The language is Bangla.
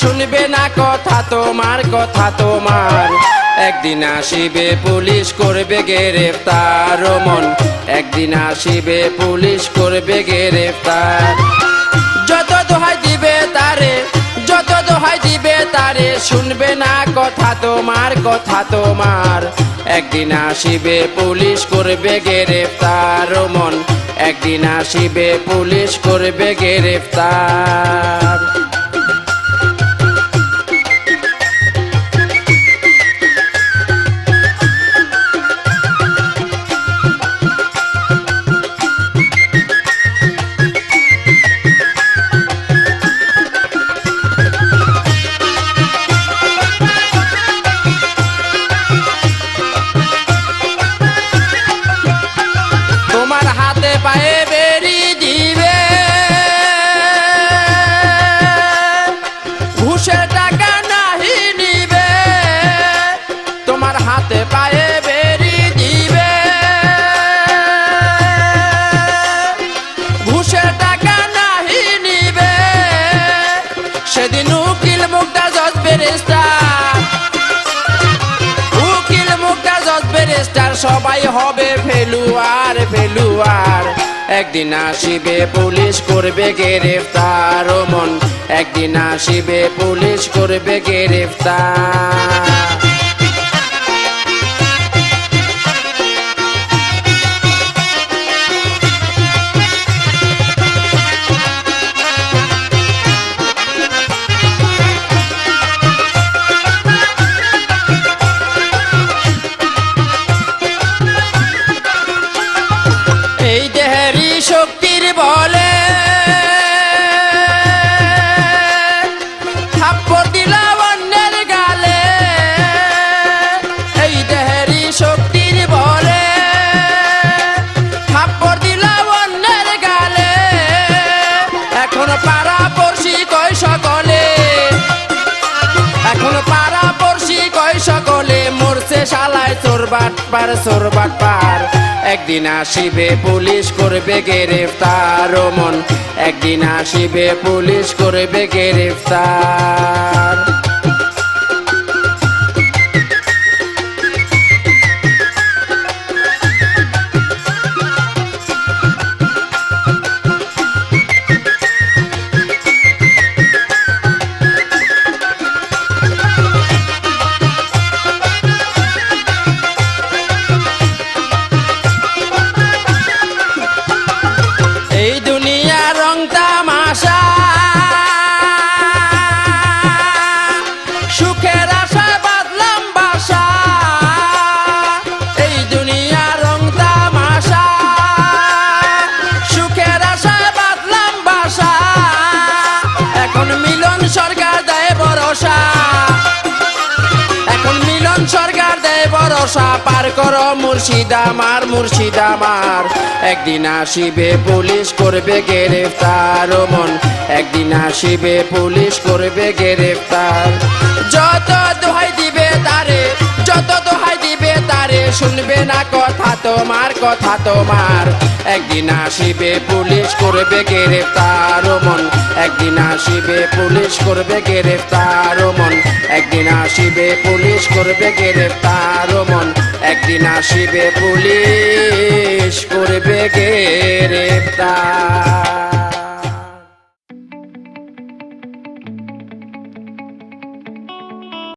শুনবে না কথা তোমার, কথা তোমার। একদিন আসিবে পুলিশ করবে গ্রেফতার ও মন, একদিন আসিবে পুলিশ করবে গ্রেফতার। যত দোহাই দিবে তারে, যত দোহাই দিবে তারে, শুনবে না কথা তোমার, কথা তোমার। একদিন আসিবে পুলিশ করবে গ্রেফতার ও মন, একদিন আসিবে পুলিশ করবে গ্রেফতার। তোমার হাতে পায়ে বেরি দিবে, ঘুষের টাকা নাহি নিবে। তোমার হাতে পায়ে বেরি দিবে, ঘুষের টাকা নাহি নিবে। সেদিন উকিল মুক্তা জজ ব্যারিস্টার, উকিল মুক্তা জজ ব্যারিস্টার সবাই হবে ফেলুয়ার, ফেলুয়ার। একদিন আসিবে পুলিশ করবে গ্রেফতার ও মন, একদিন আসিবে পুলিশ করবে গ্রেফতার। এই দেহেরই শক্তির বলে থাপ্পড় দিলা অন্যের গালে, এই দেহেরই শক্তির বলে থাপ্পড় দিলা অন্যের গালে। এখন পাড়া পড়শি কয় সকলে, এখন পাড়া পড়শি কয় সকলে, মরছে শালায় চোর বাটপার, চোর বাটপার। একদিন আসিবে পুলিশ করবে গ্রেফতার ও মন, একদিন আসিবে পুলিশ করবে গ্রেফতার। এই দুনিয়া রং তামাশা, সুখের আশায় বাদলাম বাসা। এই দুনিয়া রং তামাশা, সুখের আশায় বাদলাম বাসা। এখন মিলন সরকার দেয় ভরসা, এখন মিলন সরকার দেয় ভরসা। পার করো মুর্শিদ আমার, মুর্শিদ আমার। একদিন আসিবে পুলিশ করবে গ্রেফতার ও মন, একদিন আসিবে পুলিশ করবে গ্রেফতার। যত দোহাই দিবে তারে, যত দোহাই দিবে তারে, শুনবে না কথা তোমার, কথা তোমার। একদিন আসিবে পুলিশ করবে গ্রেফতার ও মন, একদিন আসিবে পুলিশ করবে গ্রেফতার ও মন, একদিন আসিবে পুলিশ করবে গ্রেফতার ও মন, একদিন আসিবে পুলিশ করবে গ্রেফতার।